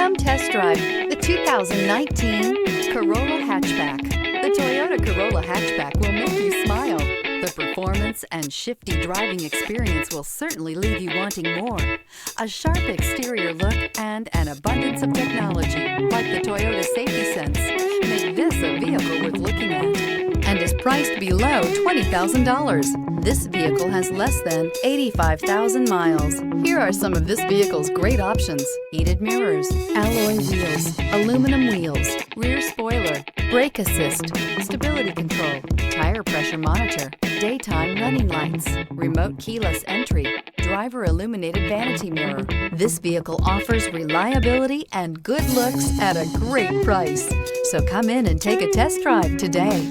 Come test drive the 2019 Corolla Hatchback. The Toyota Corolla Hatchback will make you smile. The performance and shifty driving experience will certainly leave you wanting more. A sharp exterior look and an abundance of technology, like the Toyota Safety Sense, make this a vehicle worth looking at, and is priced below $20,000. This vehicle has less than 85,000 miles. Here are some of this vehicle's great options: heated mirrors, alloy wheels, aluminum wheels, rear spoiler, brake assist, stability control, tire pressure monitor, daytime running lights, remote keyless entry, driver illuminated vanity mirror. This vehicle offers reliability and good looks at a great price. So come in and take a test drive today.